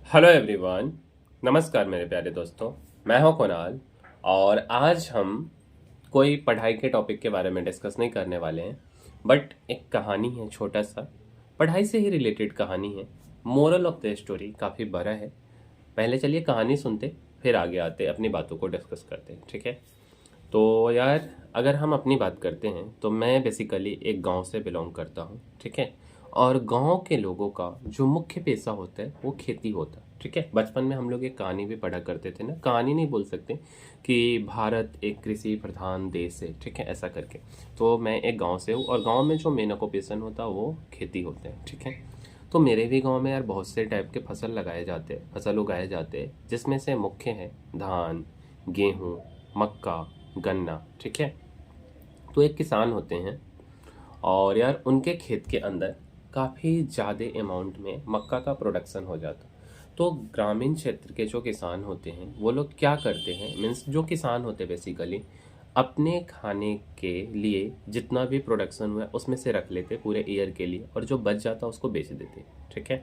Hello everyone. नमस्कार मेरे प्यारे दोस्तों। मैं हूं कुणाल और आज हम कोई पढ़ाई के टॉपिक के बारे में डिस्कस नहीं करने वाले हैं, बट एक कहानी है, छोटा सा पढ़ाई से ही रिलेटेड कहानी है। मोरल ऑफ द स्टोरी काफ़ी बड़ा है। पहले चलिए कहानी सुनते, फिर आगे आते अपनी बातों को डिस्कस करते हैं, ठीक है। तो यार, अगर हम अपनी बात करते हैं तो मैं बेसिकली एक गांव से बिलोंग करता हूं, ठीक है। और गांव के लोगों का जो मुख्य पेशा होता है वो खेती होता है, ठीक है। बचपन में हम लोग एक कहानी भी पढ़ा करते थे ना, कहानी नहीं बोल सकते, कि भारत एक कृषि प्रधान देश है, ठीक है, ऐसा करके। तो मैं एक गांव से हूँ और गांव में जो मेन ऑक्यूपेशन होता है वो खेती होते हैं, ठीक है। तो मेरे भी गांव में यार बहुत से टाइप के फसल लगाए जाते हैं, फसल उगाए जाते हैं, जिसमें से मुख्य है धान, गेहूँ, मक्का, गन्ना, ठीक है। तो एक किसान होते हैं और यार उनके खेत के अंदर काफ़ी ज़्यादा अमाउंट में मक्का का प्रोडक्शन हो जाता। तो ग्रामीण क्षेत्र के जो किसान होते हैं वो लोग क्या करते हैं, मीन्स जो किसान होते हैं बेसिकली अपने खाने के लिए जितना भी प्रोडक्शन हुआ है उसमें से रख लेते पूरे ईयर के लिए, और जो बच जाता उसको बेच देते, ठीक है।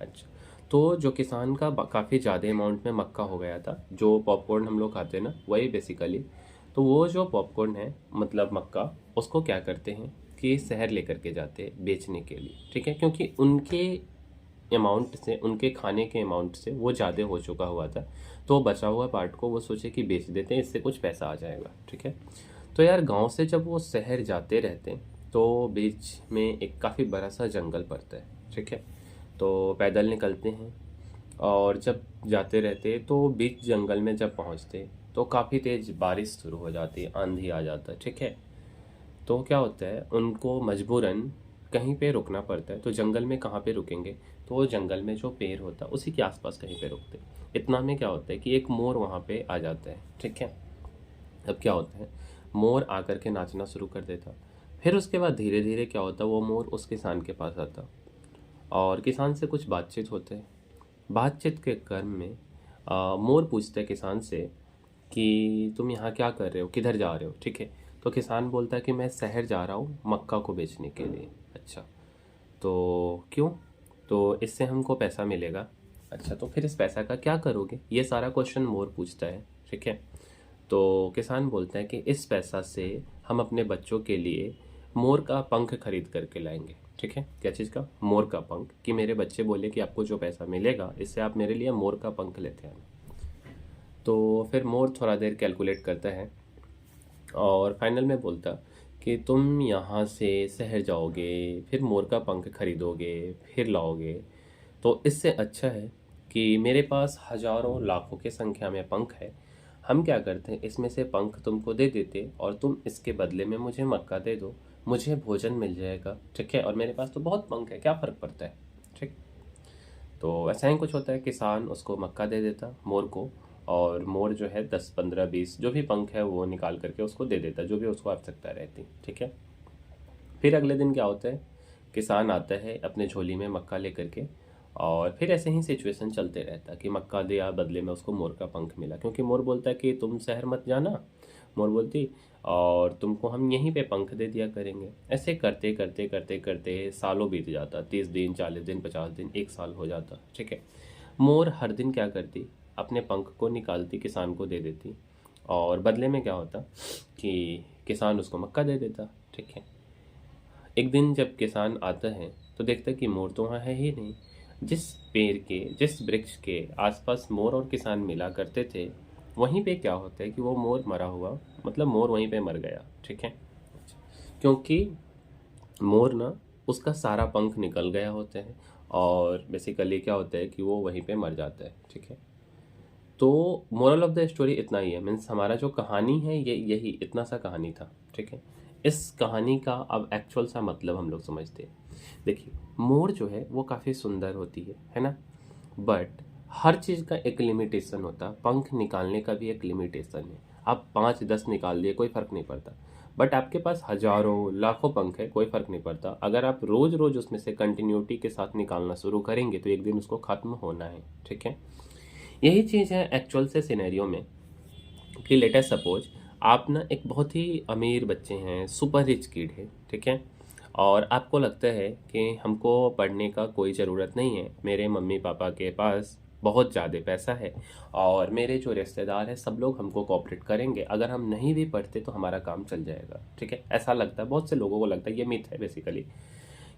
अच्छा, तो जो किसान का काफ़ी ज़्यादा अमाउंट में मक्का हो गया था, जो पॉपकॉर्न हम लोग खाते हैं ना वही बेसिकली। तो वो जो पॉपकॉर्न है मतलब मक्का, उसको क्या करते हैं कि शहर लेकर के जाते हैं बेचने के लिए, ठीक है। क्योंकि उनके अमाउंट से, उनके खाने के अमाउंट से वो ज़्यादा हो चुका हुआ था। तो बचा हुआ पार्ट को वो सोचे कि बेच देते हैं, इससे कुछ पैसा आ जाएगा, ठीक है। तो यार गांव से जब वो शहर जाते रहते हैं तो बीच में एक काफ़ी बड़ा सा जंगल पड़ता है, ठीक है। तो पैदल निकलते हैं और जब जाते रहते तो बीच जंगल में जब पहुंचते तो काफ़ी तेज़ बारिश शुरू हो जाती है, आंधी आ जाता है, ठीक है। तो क्या होता है, उनको मजबूरन कहीं पे रुकना पड़ता है। तो जंगल में कहाँ पे रुकेंगे, तो वो जंगल में जो पेड़ होता है उसी के आसपास कहीं पे रुकते। इतना में क्या होता है कि एक मोर वहाँ पे आ जाता है, ठीक है। अब क्या होता है, मोर आकर के नाचना शुरू कर देता। फिर उसके बाद धीरे धीरे क्या होता है, वो मोर उस किसान के पास आता और किसान से कुछ बातचीत होते हैं। बातचीत के क्रम में मोर पूछता है किसान से कि तुम यहाँ क्या कर रहे हो, किधर जा रहे हो, ठीक है। तो किसान बोलता है कि मैं शहर जा रहा हूँ मक्का को बेचने के लिए। अच्छा, तो क्यों? तो इससे हमको पैसा मिलेगा। अच्छा, तो फिर इस पैसा का क्या करोगे, ये सारा क्वेश्चन मोर पूछता है, ठीक है। तो किसान बोलता है कि इस पैसा से हम अपने बच्चों के लिए मोर का पंख खरीद करके लाएंगे, ठीक है। क्या चीज़ का? मोर का पंख, कि मेरे बच्चे बोले कि आपको जो पैसा मिलेगा इससे आप मेरे लिए मोर का पंख लेते आना। तो फिर मोर थोड़ा देर कैलकुलेट करता है और फाइनल में बोलता कि तुम यहाँ से शहर जाओगे, फिर मोर का पंख खरीदोगे, फिर लाओगे, तो इससे अच्छा है कि मेरे पास हजारों लाखों की संख्या में पंख है। हम क्या करते हैं, इसमें से पंख तुमको दे देते और तुम इसके बदले में मुझे मक्का दे दो, मुझे भोजन मिल जाएगा, ठीक है। और मेरे पास तो बहुत पंख है, क्या फ़र्क पड़ता है, ठीक। तो ऐसा ही कुछ होता है, किसान उसको मक्का दे देता मोर को, और मोर जो है 10 15 20 जो भी पंख है वो निकाल करके उसको दे देता, जो भी उसको आवश्यकता रहती, ठीक है। फिर अगले दिन क्या होता है, किसान आता है अपने झोली में मक्का लेकर के, और फिर ऐसे ही सिचुएशन चलते रहता कि मक्का दिया, बदले में उसको मोर का पंख मिला, क्योंकि मोर बोलता है कि तुम शहर मत जाना, मोर बोलती, और तुमको हम यहीं पे पंख दे दिया करेंगे। ऐसे करते करते करते करते सालों बीत जाता, 30 दिन, 40 दिन, 50 दिन, 1 साल हो जाता, ठीक है। मोर हर दिन क्या करती, अपने पंख को निकालती, किसान को दे देती, और बदले में क्या होता कि किसान उसको मक्का दे देता, ठीक है। एक दिन जब किसान आता है तो देखता है कि मोर तो वहाँ है ही नहीं। जिस पेड़ के, जिस वृक्ष के आसपास मोर और किसान मिला करते थे, वहीं पे क्या होता है कि वो मोर मरा हुआ, मतलब मोर वहीं पे मर गया, ठीक है। क्योंकि मोर ना, उसका सारा पंख निकल गया होता है, और बेसिकली क्या होता है कि वो वहीं पे मर जाता है, ठीक है। तो मोरल ऑफ द स्टोरी इतना ही है, मीन्स हमारा जो कहानी है ये यही इतना सा कहानी था, ठीक है। इस कहानी का अब एक्चुअल सा मतलब हम लोग समझते हैं। देखिए, मोर जो है वो काफ़ी सुंदर होती है ना, बट हर चीज़ का एक लिमिटेशन होता है। पंख निकालने का भी एक लिमिटेशन है। आप 5 10 निकाल दिए कोई फ़र्क नहीं पड़ता, बट आपके पास हजारों लाखों पंख है, कोई फ़र्क नहीं पड़ता। अगर आप रोज़ रोज़ उसमें से कंटिन्यूटी के साथ निकालना शुरू करेंगे तो एक दिन उसको ख़त्म होना है, ठीक है। यही चीज़ है एक्चुअल से सिनेरियो में, कि लेटेस्ट सपोज आप ना एक बहुत ही अमीर बच्चे हैं, सुपर रिच किड है, ठीक है। और आपको लगता है कि हमको पढ़ने का कोई ज़रूरत नहीं है, मेरे मम्मी पापा के पास बहुत ज़्यादा पैसा है और मेरे जो रिश्तेदार हैं सब लोग हमको कोऑपरेट करेंगे, अगर हम नहीं भी पढ़ते तो हमारा काम चल जाएगा। ठीक है, ऐसा लगता है, बहुत से लोगों को लगता है, ये मिथ है बेसिकली,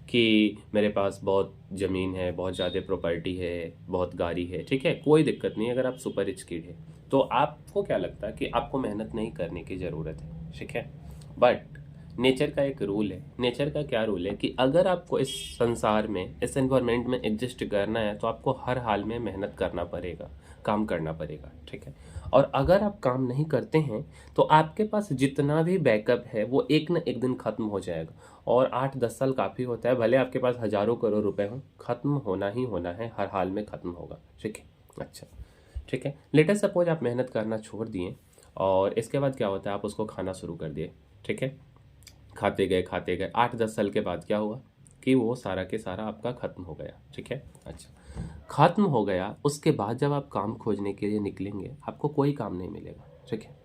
कि मेरे पास बहुत ज़मीन है, बहुत ज़्यादा प्रॉपर्टी है, बहुत गाड़ी है। ठीक है, कोई दिक्कत नहीं अगर आप सुपर रिच किड है तो आपको क्या लगता है कि आपको मेहनत नहीं करने की ज़रूरत है। ठीक है, बट नेचर का एक रूल है। नेचर का क्या रूल है कि अगर आपको इस संसार में, इस एनवायरनमेंट में एग्जिस्ट करना है तो आपको हर हाल में मेहनत करना पड़ेगा, काम करना पड़ेगा। ठीक है, और अगर आप काम नहीं करते हैं तो आपके पास जितना भी बैकअप है वो एक न एक दिन ख़त्म हो जाएगा। और 8-10 साल काफ़ी होता है, भले आपके पास हज़ारों करोड़ रुपए हों, ख़त्म होना ही होना है, हर हाल में ख़त्म होगा। ठीक है, अच्छा, ठीक है, लेटेस्ट सपोज आप मेहनत करना छोड़ दिए और इसके बाद क्या होता है, आप उसको खाना शुरू कर दिए। ठीक है, खाते गए 8-10 साल के बाद क्या हुआ कि वो सारा के सारा आपका ख़त्म हो गया। ठीक है, अच्छा, ख़त्म हो गया, उसके बाद जब आप काम खोजने के लिए निकलेंगे आपको कोई काम नहीं मिलेगा। ठीक है,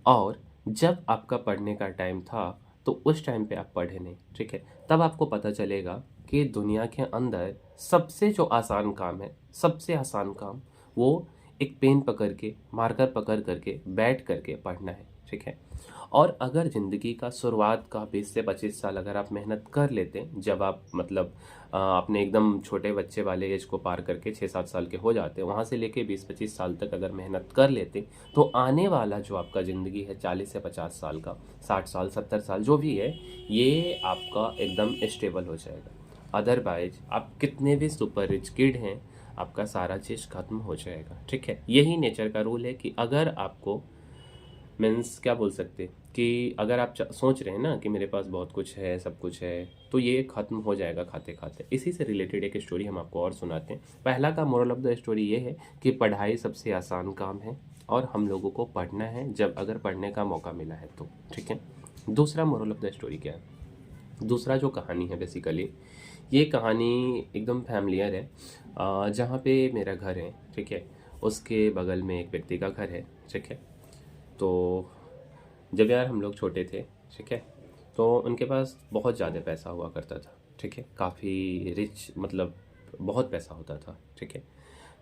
और जब आपका पढ़ने का टाइम था तो उस टाइम पे आप पढ़े नहीं। ठीक है, तब आपको पता चलेगा कि दुनिया के अंदर सबसे जो आसान काम है, सबसे आसान काम, वो एक पेन पकड़ के, मार्कर पकड़ करके, बैठ करके पढ़ना है। ठीक है, और अगर ज़िंदगी का शुरुआत का 20 से 25 साल अगर आप मेहनत कर लेते हैं, जब आप मतलब अपने एकदम छोटे बच्चे वाले एज को पार करके 6-7 साल के हो जाते हैं, वहाँ से लेके 20-25 साल तक अगर मेहनत कर लेते तो आने वाला जो आपका ज़िंदगी है 40 से 50 साल का, 60 साल 70 साल जो भी है, ये आपका एकदम स्टेबल हो जाएगा। अदरवाइज आप कितने भी सुपर रिच किड हैं, आपका सारा चीज़ खत्म हो जाएगा। ठीक है, यही नेचर का रूल है कि अगर आपको मीन्स क्या बोल सकते कि अगर आप सोच रहे हैं ना कि मेरे पास बहुत कुछ है, सब कुछ है, तो ये ख़त्म हो जाएगा खाते खाते। इसी से रिलेटेड एक स्टोरी हम आपको और सुनाते हैं। पहला का मोरल ऑफ द स्टोरी ये है कि पढ़ाई सबसे आसान काम है और हम लोगों को पढ़ना है जब अगर पढ़ने का मौका मिला है तो। ठीक है, दूसरा मोरल ऑफ द स्टोरी क्या है, दूसरा जो कहानी है बेसिकली, ये कहानी एकदम फैमिलियर है। जहाँ पे मेरा घर है, ठीक है, उसके बगल में एक व्यक्ति का घर है। ठीक है, तो जब यार हम लोग छोटे थे, ठीक है, तो उनके पास बहुत ज़्यादा पैसा हुआ करता था। ठीक है, काफ़ी रिच, मतलब बहुत पैसा होता था। ठीक है,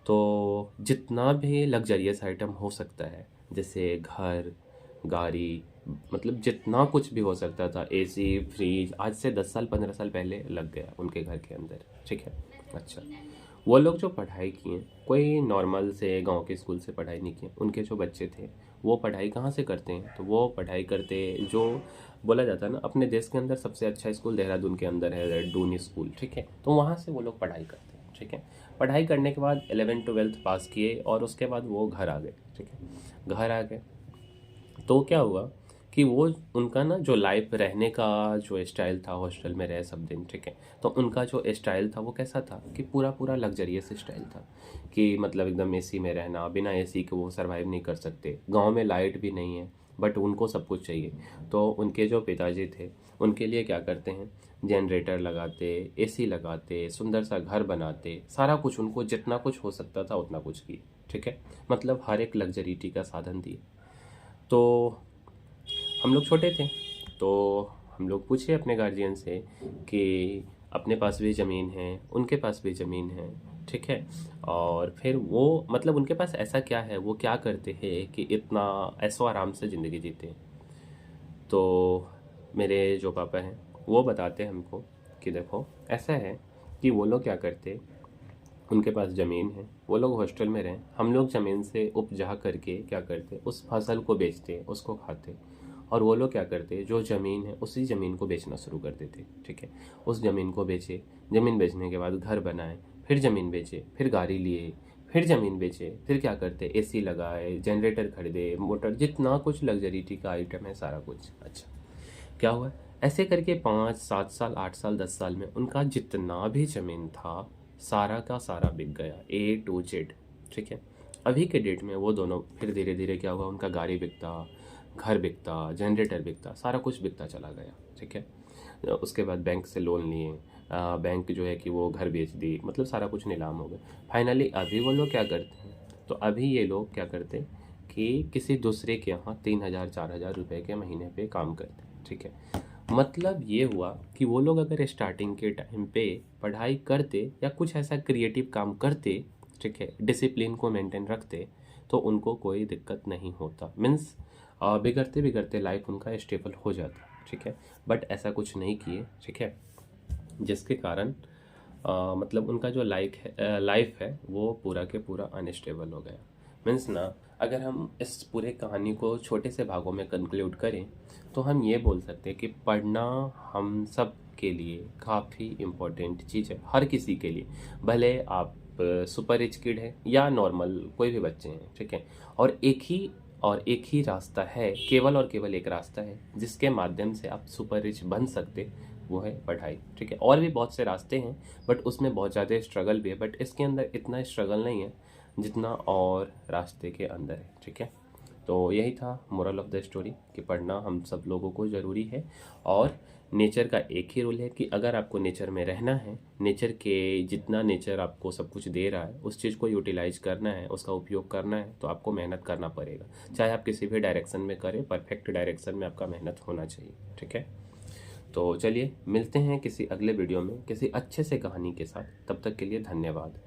तो जितना भी लग्जरियस आइटम हो सकता है, जैसे घर, गाड़ी, मतलब जितना कुछ भी हो सकता था, एसी, फ्रिज, आज से 10 साल 15 साल पहले लग गया उनके घर के अंदर। ठीक है, अच्छा, वो लोग जो पढ़ाई किए, कोई नॉर्मल से गांव के स्कूल से पढ़ाई नहीं किए। उनके जो बच्चे थे वो पढ़ाई कहाँ से करते हैं, तो वो पढ़ाई करते, जो बोला जाता है ना, अपने देश के अंदर सबसे अच्छा स्कूल देहरादून के अंदर है, दूनी स्कूल। ठीक है, तो वहाँ से वो लोग पढ़ाई करते हैं। ठीक है, पढ़ाई करने के बाद 11th-12th पास किए और उसके बाद वो घर आ गए। ठीक है, घर आ गए तो क्या हुआ कि वो, उनका ना जो लाइफ रहने का जो स्टाइल था, हॉस्टल में रहे सब दिन। ठीक है, तो उनका जो स्टाइल था वो कैसा था कि पूरा पूरा लग्जरियस स्टाइल था, कि मतलब एकदम एसी में रहना, बिना एसी के वो सरवाइव नहीं कर सकते। गांव में लाइट भी नहीं है बट उनको सब कुछ चाहिए। तो उनके जो पिताजी थे, उनके लिए क्या करते हैं, जनरेटर लगाते, एसी लगाते, सुंदर सा घर बनाते, सारा कुछ उनको जितना कुछ हो सकता था उतना कुछ किए। ठीक है, मतलब हर एक लग्जरिटी का साधन दिए। तो हम लोग छोटे थे, तो हम लोग पूछे अपने गार्जियन से कि अपने पास भी ज़मीन है, उनके पास भी ज़मीन है। ठीक है, और फिर वो मतलब उनके पास ऐसा क्या है, वो क्या करते हैं कि इतना ऐसो आराम से ज़िंदगी जीते हैं। तो मेरे जो पापा हैं वो बताते हैं हमको कि देखो ऐसा है कि वो लोग क्या करते, उनके पास ज़मीन है, वो लोग हॉस्टल में रहें, हम लोग ज़मीन से उपजा करके क्या करते, उस फसल को बेचते, उसको खाते। और वो लोग क्या करते, जो ज़मीन है उसी ज़मीन को बेचना शुरू कर देते। ठीक है, उस ज़मीन को बेचे, ज़मीन बेचने के बाद घर बनाए, फिर ज़मीन बेचे, फिर गाड़ी लिए, फिर ज़मीन बेचे, फिर क्या करते, एसी लगाए, जनरेटर खरीदे, मोटर, जितना कुछ लग्जरिटी का आइटम है सारा कुछ। अच्छा, क्या हुआ, ऐसे करके 5-7 साल 8 साल 10 साल में उनका जितना भी ज़मीन था सारा का सारा बिक गया, A to Z। ठीक है, अभी के डेट में वो दोनों फिर धीरे धीरे क्या हुआ, उनका गाड़ी बिकता, घर बिकता, जनरेटर बिकता, सारा कुछ बिकता चला गया। ठीक है, उसके बाद बैंक से लोन लिए, बैंक जो है कि वो घर बेच दी, मतलब सारा कुछ नीलाम हो गया। फाइनली अभी वो लोग क्या करते हैं, तो अभी ये लोग क्या करते कि किसी दूसरे के यहाँ 3,000-4,000 रुपये के महीने पे काम करते हैं। ठीक है, मतलब ये हुआ कि वो लोग अगर स्टार्टिंग के टाइम पे पढ़ाई करते या कुछ ऐसा क्रिएटिव काम करते ठीक है, डिसिप्लिन को मेंटेन रखते तो उनको कोई दिक्कत नहीं होता। मीन्स बिगड़ते बिगड़ते लाइफ उनका स्टेबल हो जाता, ठीक है। बट ऐसा कुछ नहीं किए, ठीक है, जिसके कारण मतलब उनका जो लाइफ है वो पूरा के पूरा अनस्टेबल हो गया। मीन्स ना, अगर हम इस पूरे कहानी को छोटे से भागों में कंक्लूड करें तो हम ये बोल सकते हैं कि पढ़ना हम सब के लिए काफ़ी इम्पोर्टेंट चीज़ है, हर किसी के लिए, भले आप सुपर रिच किड है या नॉर्मल कोई भी बच्चे हैं, ठीक है। और एक ही रास्ता है, केवल और केवल एक रास्ता है जिसके माध्यम से आप सुपर रिच बन सकते, वो है पढ़ाई, ठीक है। और भी बहुत से रास्ते हैं बट उसमें बहुत ज़्यादा स्ट्रगल भी है, बट इसके अंदर इतना स्ट्रगल नहीं है जितना और रास्ते के अंदर है, ठीक है। तो यही था मोरल ऑफ द स्टोरी कि पढ़ना हम सब लोगों को ज़रूरी है। और नेचर का एक ही रूल है कि अगर आपको नेचर में रहना है, नेचर के जितना नेचर आपको सब कुछ दे रहा है उस चीज़ को यूटिलाइज करना है, उसका उपयोग करना है, तो आपको मेहनत करना पड़ेगा। चाहे आप किसी भी डायरेक्शन में करें, परफेक्ट डायरेक्शन में आपका मेहनत होना चाहिए, ठीक है। तो चलिए मिलते हैं किसी अगले वीडियो में किसी अच्छे से कहानी के साथ। तब तक के लिए धन्यवाद।